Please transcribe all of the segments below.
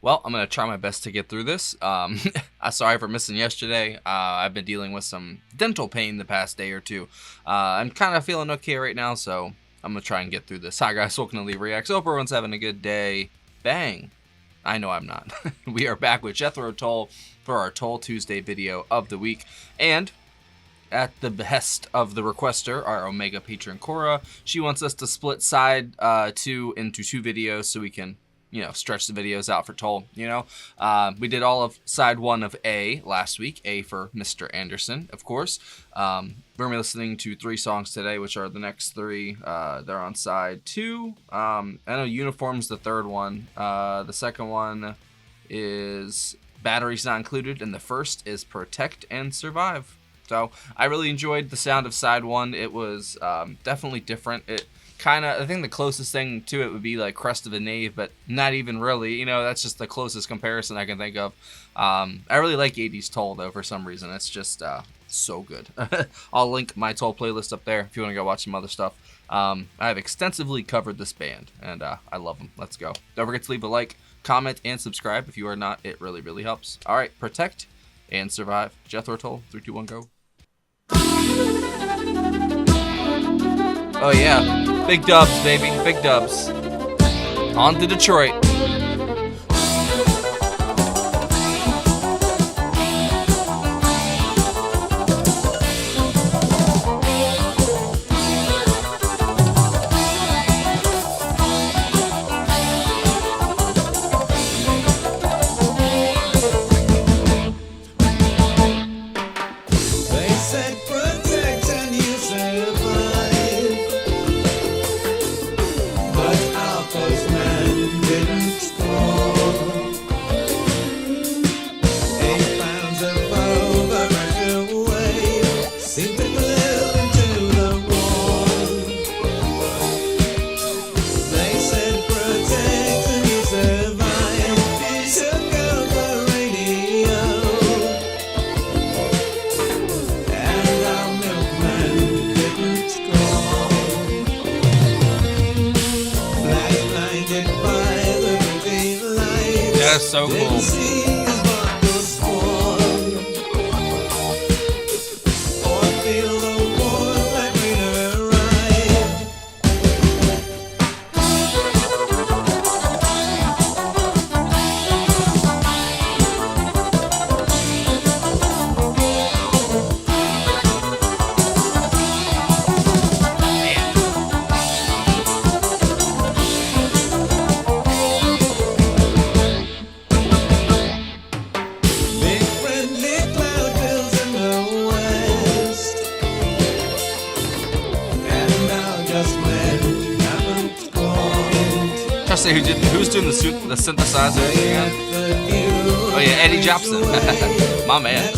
Well, I'm going to try my best to get through this. I'm sorry for missing yesterday. I've been dealing with some dental pain the past day or two. I'm kind of feeling okay right now, so I'm going to try and get through this. Hi guys, welcome to Leave Reacts. Hope everyone's having a good day. Bang. I know I'm not. We are back with Jethro Tull for our Tull Tuesday video of the week. And at the behest of the requester, our Omega patron Cora, she wants us to split side 2 into 2 videos so we can, you know, stretch the videos out for Tull, you know. We did all of side 1 of A last week, A for Mr. Anderson, of course. We're going to be listening to 3 songs today, which are the next 3. They're on side 2. I know Uniform's the 3rd one. The 2nd one is Batteries Not Included, and the 1st is Protect and Survive. So I really enjoyed the sound of side 1. It was definitely different. It kind of, I think the closest thing to it would be like Crest of the Knave, but not even really. You know, that's just the closest comparison I can think of. I really like 80s Tull though, for some reason. It's just so good. I'll link my Tull playlist up there if you want to go watch some other stuff. I have extensively covered this band, and I love them. Let's go. Don't forget to leave a like, comment, and subscribe. If you are not, it really, really helps. All right, Protect and Survive. Jethro Tull, 3, 2, 1, go. Oh yeah, big dubs, baby, big dubs. On to Detroit. That's so cool. Say who's doing the synthesizer again? Oh yeah, Eddie Jobson. My man.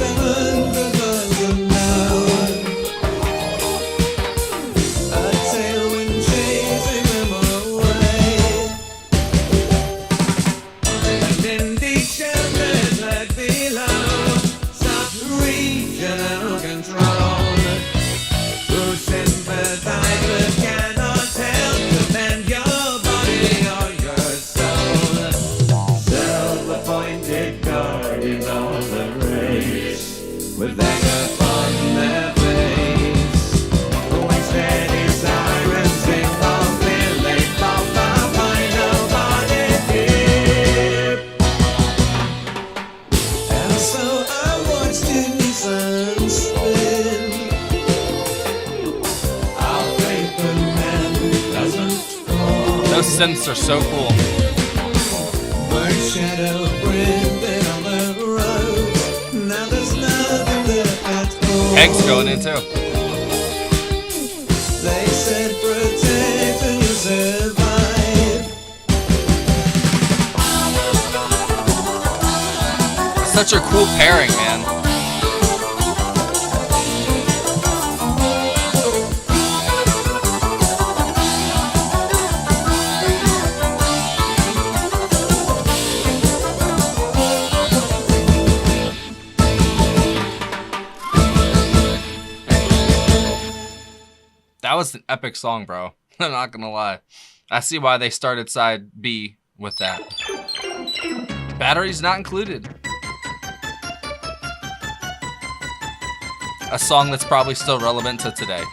With anger on their face, going steady sirens sing on clear late from behind nobody here. And so I watched in Nissan spin. Our paper man doesn't fall. Those synths are so cool. Bird shadow breathing on the road. Now there's nothing there at all. Eggs going in too. They said protect and you survive. Such a cool pairing, man. That was an epic song, bro. I'm not gonna lie. I see why they started side B with that. Batteries not included. A song that's probably still relevant to today.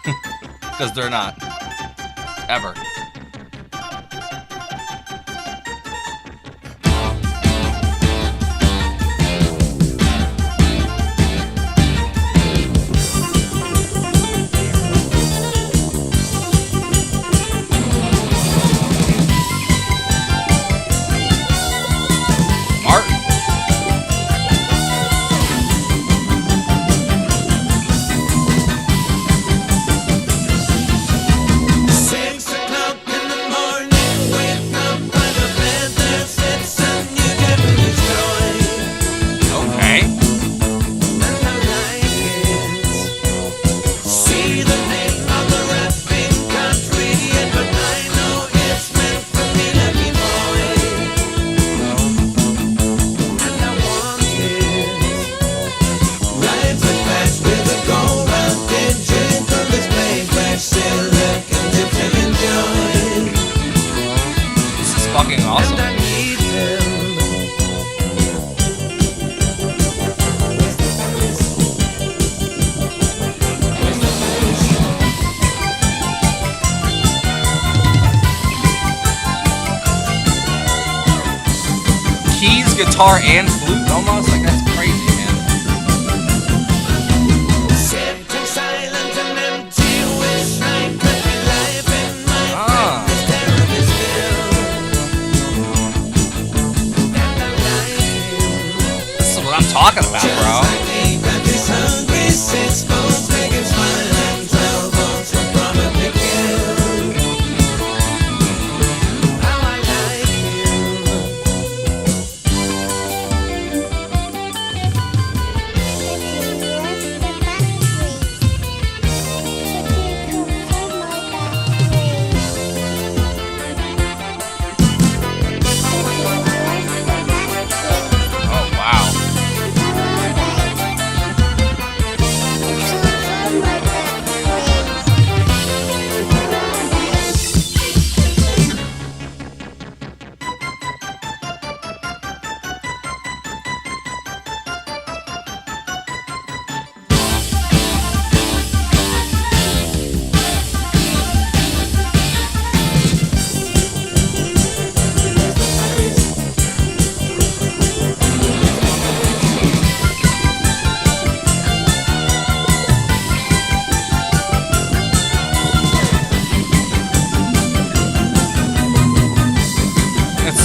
Because they're not. Ever. Fucking awesome. Keys, guitar, and flute almost? Like, that's crazy, man. Talking about, bro.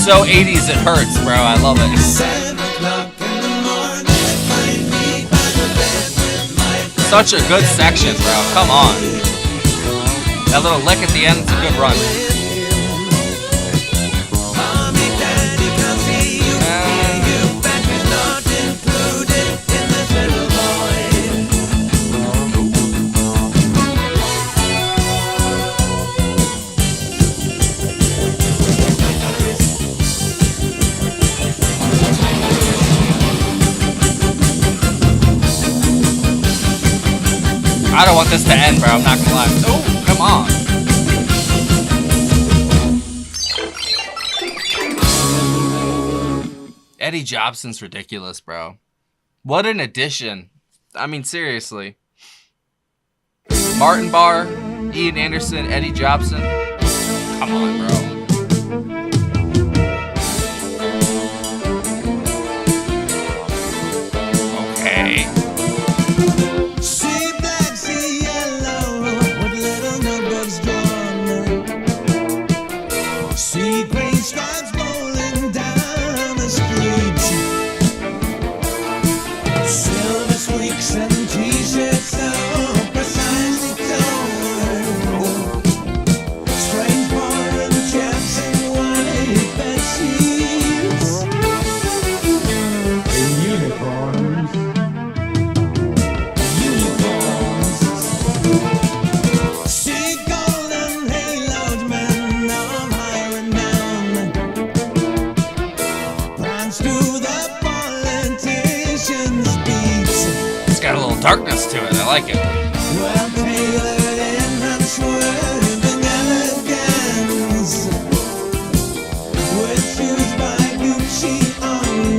So 80s it hurts, bro. I love it. 7 o'clock in the morning, find me by the bed with my Such a good section, bro. Come on. That little lick at the end, it's a good run. Mommy, Daddy, can't see you. You back is not included in this little boy. I don't want this to end, bro. I'm not gonna lie. Oh, come on. Eddie Jobson's ridiculous, bro. What an addition. I mean, seriously. Martin Barr, Ian Anderson, Eddie Jobson. Come on, bro. Okay. See black, see yellow, with little numbers drawn. See gray stripes rolling down the street. Silver streaks and t-shirts so precisely toned. Strange foreign chaps in white bed sheets. In uniforms. See golden haloed men of high renown. Prance to the politician's beats. It's got a little darkness to it. I like it. Well tailored in unswerving elegance. With shoes by Gucci on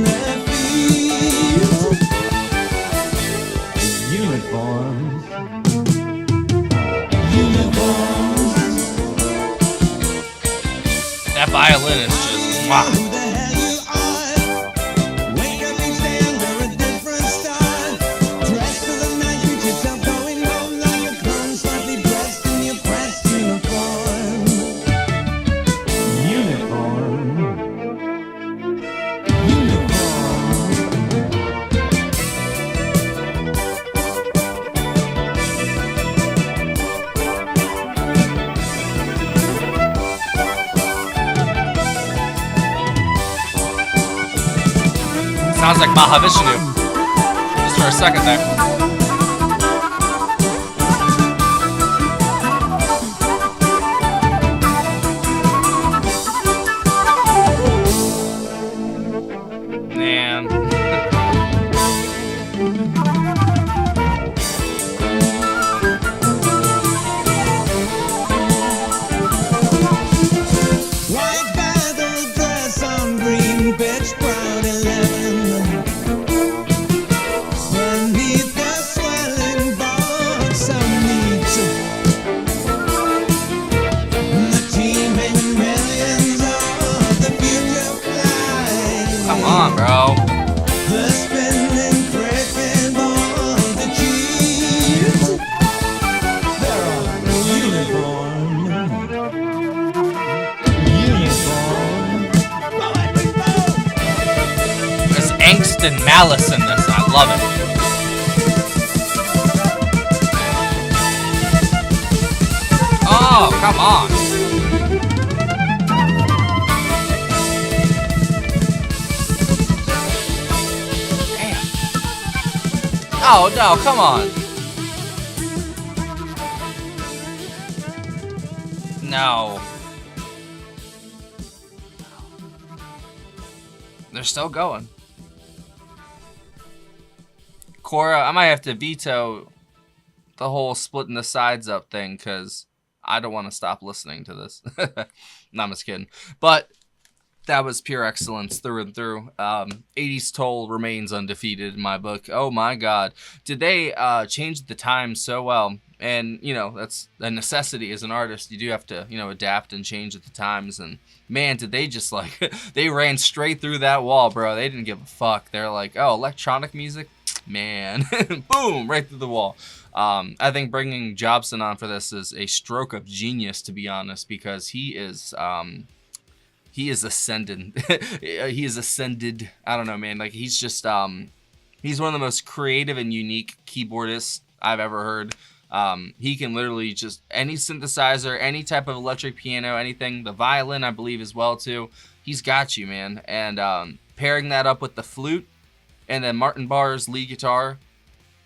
violin is just wow. Who the hell you are? Wake up each day under a different star. Dress for the night, treat yourself going home like a clone, slightly dressed in your pressed uniform. Sounds like Mahavishnu. Just for a second there. Man. White feather dress on green pitch brown 11. Beneath the swelling box of meat, the team and millions of the future fly. Come on, bro. The spinning thread all the cheese. They're all uniform. There's angst and malice in this. I love it. Oh, come on. Damn. Oh, no, come on. No. They're still going. Cora, I might have to veto the whole splitting the sides up thing because I don't want to stop listening to this. No, I'm just kidding. But that was pure excellence through and through. 80s Tull remains undefeated in my book. Oh my God. Did they change the time so well? And, you know, that's a necessity as an artist. You do have to, you know, adapt and change at the times. And, man, did they just, like, they ran straight through that wall, bro. They didn't give a fuck. They're like, oh, electronic music? Man. Boom, right through the wall. I think bringing Jobson on for this is a stroke of genius, to be honest, because he is ascended. He is ascended. I don't know, man. Like, he's just, he's one of the most creative and unique keyboardists I've ever heard. He can literally just any synthesizer, any type of electric piano, anything. The violin, I believe, as well too. He's got you, man. And pairing that up with the flute and then Martin Barr's lead guitar.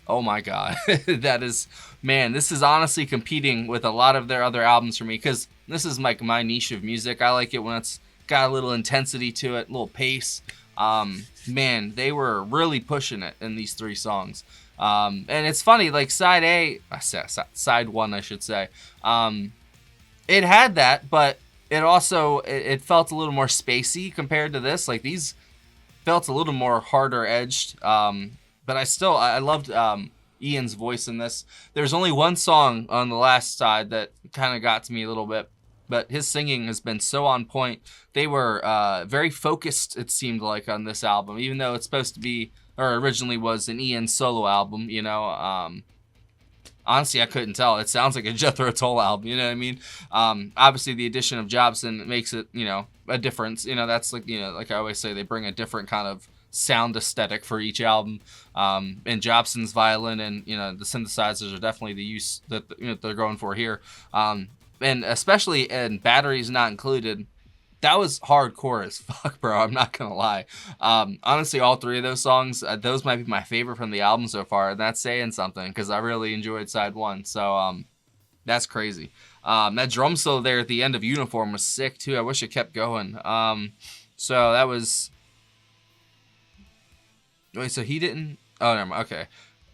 Oh my God, that is, man. This is honestly competing with a lot of their other albums for me because this is like my niche of music. I like it when it's got a little intensity to it, a little pace. Man, they were really pushing it in these three songs. And it's funny, like side A, side one, I should say. It had that, but it also it felt a little more spacey compared to this. Like these felt a little more harder edged. But I loved Ian's voice in this. There's only one song on the last side that kind of got to me a little bit, but his singing has been so on point. They were very focused, it seemed like, on this album, even though it's supposed to be, or originally was, an Ian solo album, you know. Honestly, I couldn't tell. It sounds like a Jethro Tull album, you know what I mean? Obviously, the addition of Jobson makes it, you know, a difference. You know, that's like, you know, like I always say, they bring a different kind of sound aesthetic for each album. And Jobson's violin and, you know, the synthesizers are definitely the use that, you know, they're going for here. And especially in Batteries Not Included, that was hardcore as fuck, bro. I'm not gonna lie. Honestly, all three of those songs, those might be my favorite from the album so far, and that's saying something because I really enjoyed side one. So that's crazy. That drum solo there at the end of Uniform was sick too. I wish it kept going. So that was. Wait, so he didn't. Oh, never mind. Okay.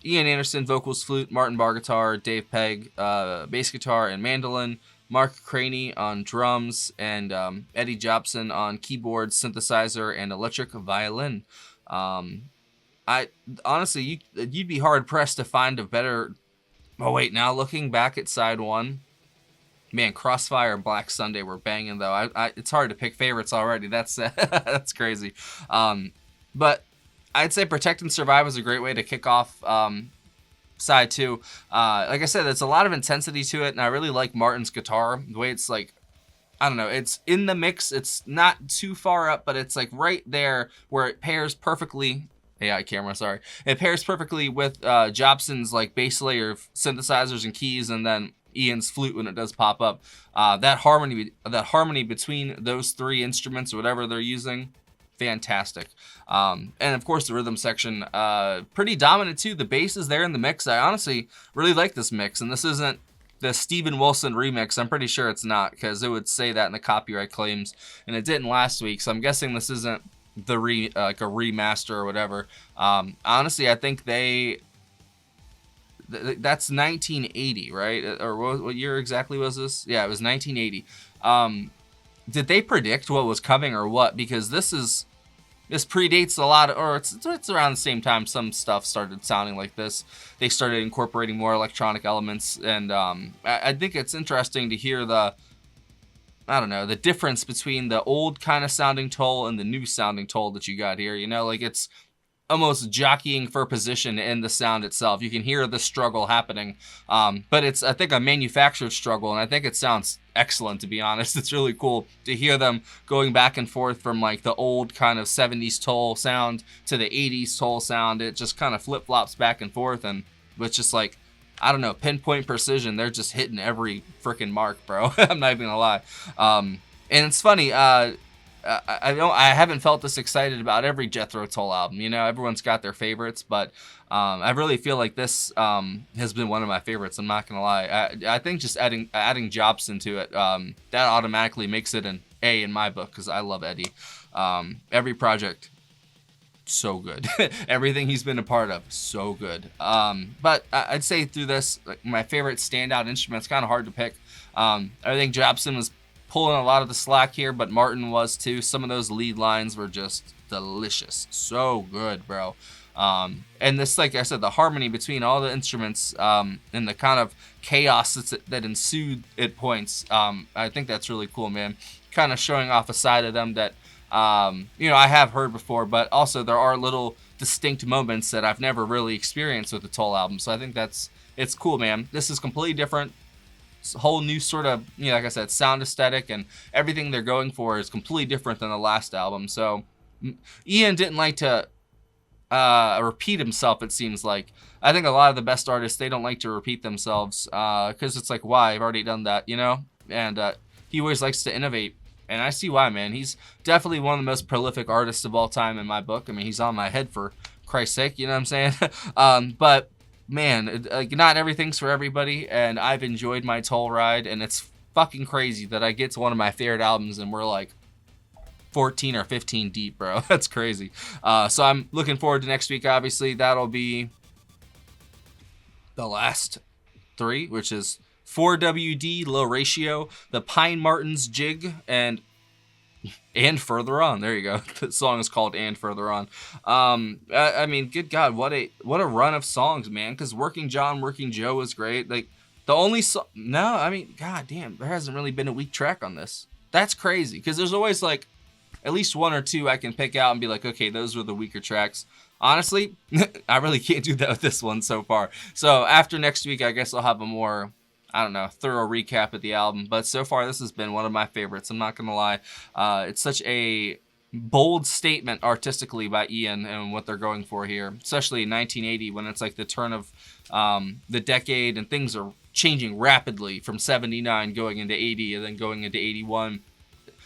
Ian Anderson, vocals, flute, Martin Barr guitar, Dave Pegg, bass guitar and mandolin, Mark Craney on drums, and Eddie Jobson on keyboards, synthesizer, and electric violin. I honestly, you'd be hard pressed to find a better. Oh wait, now looking back at side one, Man, Crossfire and Black Sunday were banging though. It's hard to pick favorites already. That's that's crazy. But I'd say Protect and Survive is a great way to kick off side 2. Like I said, there's a lot of intensity to it, and I really like Martin's guitar. The way it's like, I don't know, it's in the mix. It's not too far up, but it's like right there where it pairs perfectly. AI camera, sorry. It pairs perfectly with Jobson's like bass layer of synthesizers and keys, and then Ian's flute when it does pop up. That harmony between those three instruments or whatever they're using, fantastic. And of course the rhythm section, pretty dominant too. The bass is there in the mix. I honestly really like this mix, and this isn't the Steven Wilson remix. I'm pretty sure it's not, because it would say that in the copyright claims, and it didn't last week, so I'm guessing this isn't the like a remaster or whatever. Honestly, I think that's 1980, right? Or what year exactly was this? Yeah, it was 1980. Did they predict what was coming or what? Because this predates a lot of, or it's around the same time some stuff started sounding like this. They started incorporating more electronic elements, and I think it's interesting to hear the difference between the old kind of sounding Tull and the new sounding Tull that you got here. You know, like it's almost jockeying for position in the sound itself. You can hear the struggle happening, but it's, I think, a manufactured struggle, and I think it sounds excellent, to be honest. It's really cool to hear them going back and forth from like the old kind of 70s Tull sound to the 80s Tull sound. It just kind of flip-flops back and forth, and it's just like, I don't know, pinpoint precision. They're just hitting every freaking mark, bro. I'm not even gonna lie. And it's funny, I haven't felt this excited about every Jethro Tull album. You know, everyone's got their favorites, but I really feel like this has been one of my favorites. I'm not gonna lie. I think just adding Jobson to it, that automatically makes it an A in my book, because I love Eddie. Every project, so good. Everything he's been a part of, so good. But I'd say through this, like, my favorite standout instrument's kind of hard to pick. I think Jobson was pulling a lot of the slack here, but Martin was too. Some of those lead lines were just delicious. So good, bro. And this, like I said, the harmony between all the instruments, and the kind of chaos that ensued at points, I think that's really cool, man. Kind of showing off a side of them that, I have heard before, but also there are little distinct moments that I've never really experienced with the Tull album. So I think it's cool, man. This is completely different. It's a whole new sort of, like I said, sound aesthetic, and everything they're going for is completely different than the last album. So Ian didn't like to repeat himself, it seems like. I think a lot of the best artists, they don't like to repeat themselves, because it's like, why? I've already done that, And he always likes to innovate. And I see why, man. He's definitely one of the most prolific artists of all time in my book. I mean, he's on my head, for Christ's sake, you know what I'm saying? But, man, not everything's for everybody, and I've enjoyed my Tull ride, and it's fucking crazy that I get to one of my favorite albums, and we're like 14 or 15 deep, bro. That's crazy. So I'm looking forward to next week, obviously. That'll be the last 3, which is 4WD, Low Ratio, the Pine Martins Jig, and Further On. There you go. The song is called And Further On. I mean, good God, what a run of songs, man. Because Working John, Working Joe was great. Like, the only song, no, I mean, god damn, there hasn't really been a weak track on this. That's crazy, because there's always like at least 1 or 2 I can pick out and be like, okay, those were the weaker tracks. Honestly, I really can't do that with this one so far. So after next week, I guess I'll have a more, I don't know, thorough recap of the album. But so far, this has been one of my favorites. I'm not going to lie. It's such a bold statement artistically by Ian and what they're going for here, especially in 1980, when it's like the turn of the decade and things are changing rapidly from 79 going into 80 and then going into 81,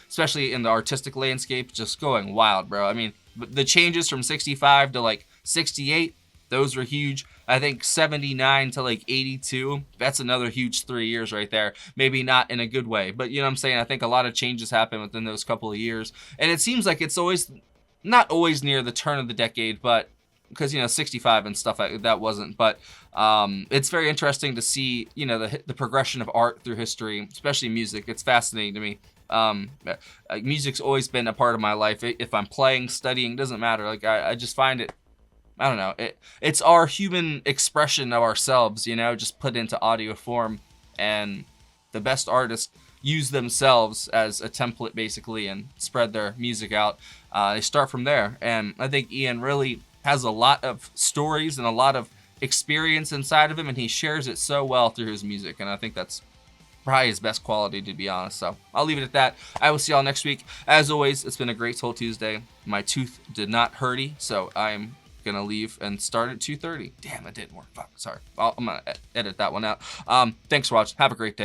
especially in the artistic landscape, just going wild, bro. I mean, the changes from 65 to like 68, those were huge. I think 79 to like 82, that's another huge 3 years right there. Maybe not in a good way, but you know what I'm saying? I think a lot of changes happen within those couple of years. And it seems like it's always, not always near the turn of the decade, but because, 65 and stuff like that wasn't. But it's very interesting to see, the progression of art through history, especially music. It's fascinating to me. Music's always been a part of my life. If I'm playing, studying, doesn't matter. Like, I just find it, I don't know. It's our human expression of ourselves, just put into audio form. And the best artists use themselves as a template basically and spread their music out. They start from there, and I think Ian really has a lot of stories and a lot of experience inside of him, and he shares it so well through his music, and I think that's probably his best quality, to be honest. So I'll leave it at that. I will see y'all next week. As always, it's been a great Tull Tuesday. My tooth did not hurty, so I'm gonna leave and start at 2:30. Damn, it didn't work. Fuck, sorry. I'm gonna edit that one out. Thanks for watching. Have a great day.